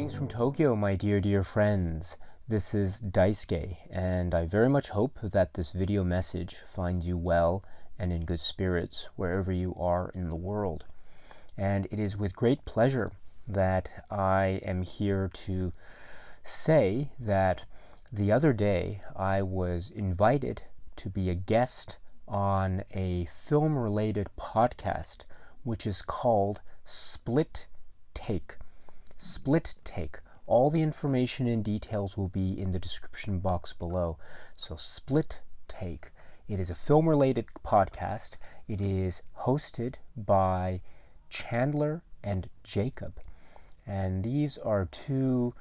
Greetings from Tokyo, my dear friends. This is Daisuke, and I very much hope that this video message finds you well and in good spirits wherever you are in the world. And it is with great pleasure that I am here to say that the other day I was invited to be a guest on a film-related podcast, which is called Split Take. Split Take. All the information and details will be in the description box below. So Split Take. It is a film-related podcast. It is hosted by Chandler and Jacob. And these are two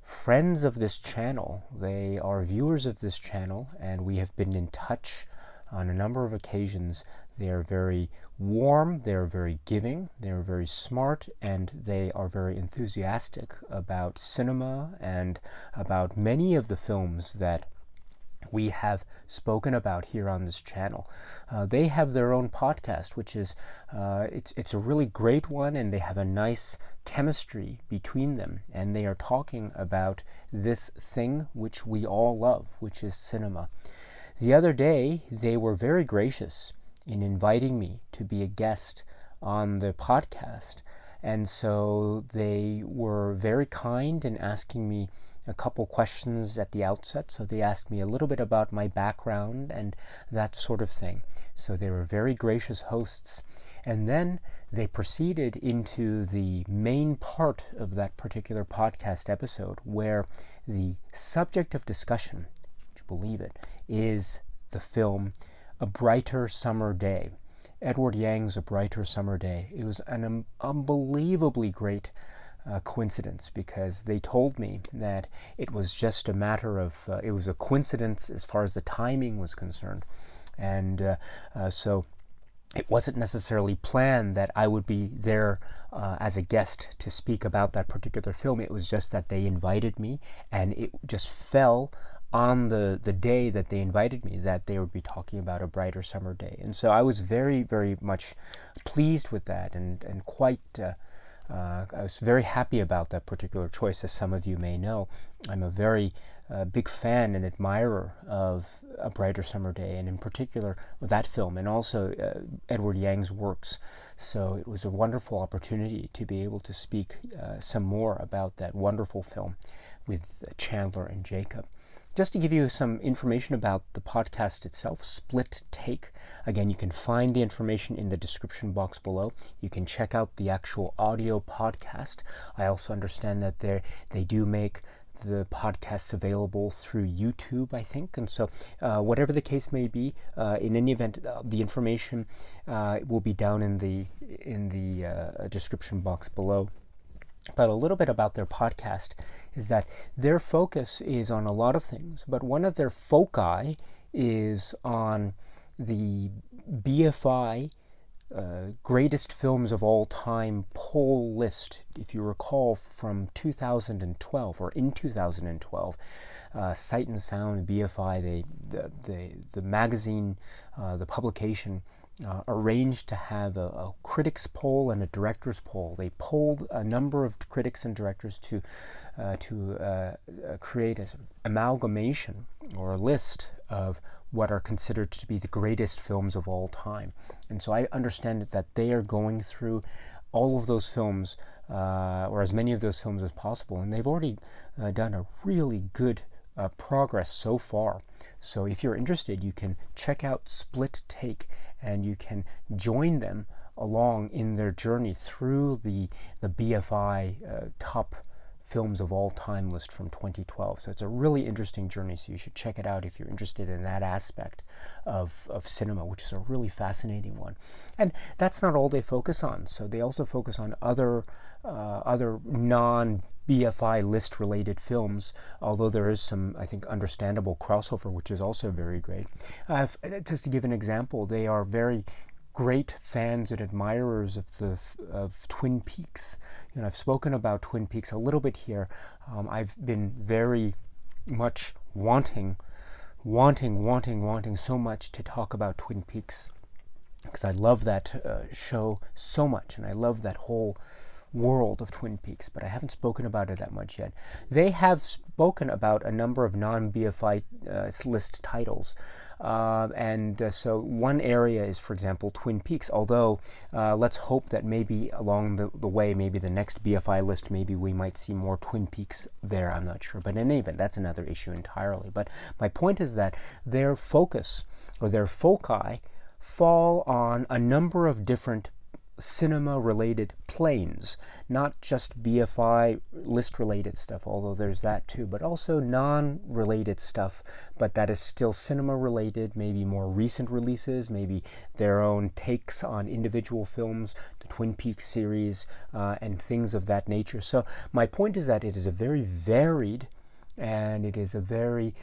friends of this channel. They are viewers of this channel, and we have been in touch on a number of occasions. They are very warm, they are very giving, they are very smart, and they are very enthusiastic about cinema and about many of the films that we have spoken about here on this channel. They have their own podcast, which is it's a really great one, and they have a nice chemistry between them, and they are talking about this thing which we all love, which is cinema. The other day, they were very gracious in inviting me to be a guest on the podcast, and so they were very kind in asking me a couple questions at the outset. So they asked me a little bit about my background and that sort of thing. So they were very gracious hosts. And then they proceeded into the main part of that particular podcast episode, where the subject of discussion, would you believe it, is the film A Brighter Summer Day. Edward Yang's A Brighter Summer Day. It was an unbelievably great coincidence, because they told me that it was just a matter of, it was a coincidence as far as the timing was concerned. And so it wasn't necessarily planned that I would be there as a guest to speak about that particular film. It was just that they invited me, and it just fell on the day that they invited me that they would be talking about A Brighter Summer Day. And so I was very, very much pleased with that, and quite I was very happy about that particular choice. As some of you may know, I'm a very big fan and admirer of A Brighter Summer Day, and in particular that film, and also Edward Yang's works. So it was a wonderful opportunity to be able to speak some more about that wonderful film with Chandler and Jacob. Just to give you some information about the podcast itself, Split Take. Again, you can find the information in the description box below. You can check out the actual audio podcast. I also understand that they do make the podcasts available through YouTube, I think. And so whatever the case may be, in any event, the information will be down in the description box below. But a little bit about their podcast is that their focus is on a lot of things, but one of their foci is on the BFI greatest films of all time poll list. If you recall, from 2012, or in 2012, Sight and Sound, BFI, the magazine, the publication, arranged to have a critics poll and a directors poll. They polled a number of critics and directors to create an amalgamation or a list of what are considered to be the greatest films of all time. And so I understand that they are going through all of those films, or as many of those films as possible, and they've already done a really good progress so far. So if you're interested, you can check out Split Take, and you can join them along in their journey through the BFI top films of all time list from 2012. So it's a really interesting journey, so you should check it out if you're interested in that aspect of cinema, which is a really fascinating one. And that's not all they focus on. So they also focus on other non-BFI list related films, although there is some, I think, understandable crossover, which is also very great. Just to give an example, they are very great fans and admirers of Twin Peaks. You know, I've spoken about Twin Peaks a little bit here. I've been very much wanting so much to talk about Twin Peaks, because I love that show so much, and I love that whole world of Twin Peaks, but I haven't spoken about it that much yet. They have spoken about a number of non-BFI list titles. So one area is, for example, Twin Peaks, although let's hope that maybe along the way, maybe the next BFI list, maybe we might see more Twin Peaks there, I'm not sure. But in any event, that's another issue entirely. But my point is that their focus, or their foci, fall on a number of different cinema-related planes, not just BFI list-related stuff, although there's that too, but also non-related stuff, but that is still cinema-related, maybe more recent releases, maybe their own takes on individual films, the Twin Peaks series, and things of that nature. So my point is that it is a very varied and it is a very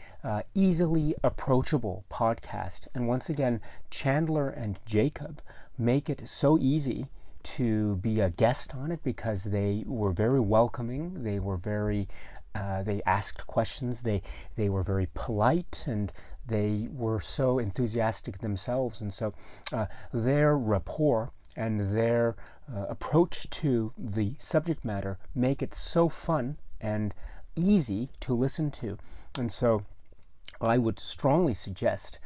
easily approachable podcast. And once again, Chandler and Jacob make it so easy to be a guest on it because they were very welcoming. They were very, they asked questions. They were very polite, and they were so enthusiastic themselves. And so their rapport and their approach to the subject matter make it so fun and easy to listen to. And so I would strongly suggest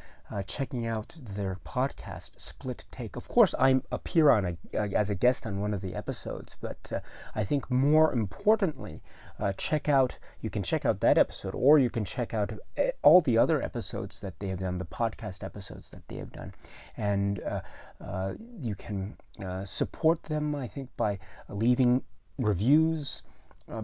checking out their podcast, Split Take. Of course, I appear on as a guest on one of the episodes, but I think more importantly, you can check out that episode, or you can check out all the other episodes that they have done, the podcast episodes that they have done. And you can support them, I think, by leaving reviews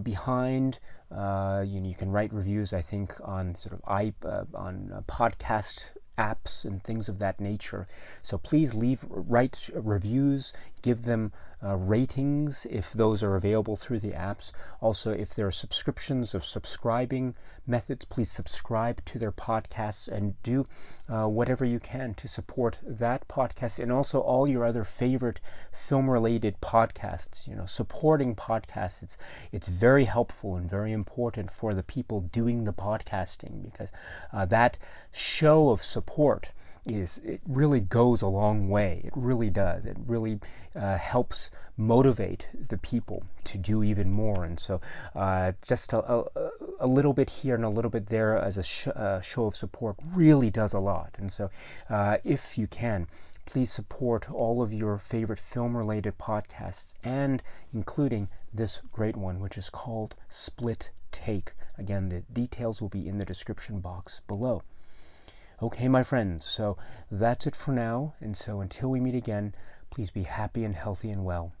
behind. You can write reviews, I think, on on podcast apps and things of that nature. So please write reviews, give them ratings if those are available through the apps. Also, if there are subscriptions of subscribing methods, please subscribe to their podcasts and do whatever you can to support that podcast and also all your other favorite film-related podcasts. Supporting podcasts, it's very helpful and very important for the people doing the podcasting, because that show of support it really goes a long way. It really does. It really helps motivate the people to do even more. And so just a little bit here and a little bit there as a show of support really does a lot. And so if you can, please support all of your favorite film-related podcasts, and including this great one, which is called Split Take. Again, the details will be in the description box below. Okay, my friends, so that's it for now. And so until we meet again, please be happy and healthy and well.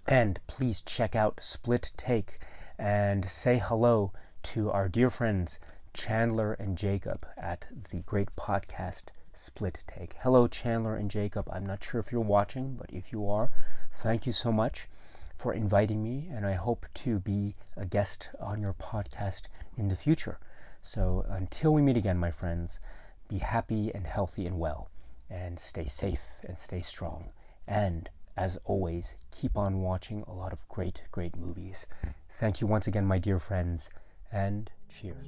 And please check out Split Take and say hello to our dear friends Chandler and Jacob at the great podcast Split Take. Hello, Chandler and Jacob. I'm not sure if you're watching, but if you are, thank you so much for inviting me, and I hope to be a guest on your podcast in the future. So until we meet again, my friends, be happy and healthy and well, and stay safe and stay strong. And as always, keep on watching a lot of great, great movies. Thank you once again, my dear friends, and cheers.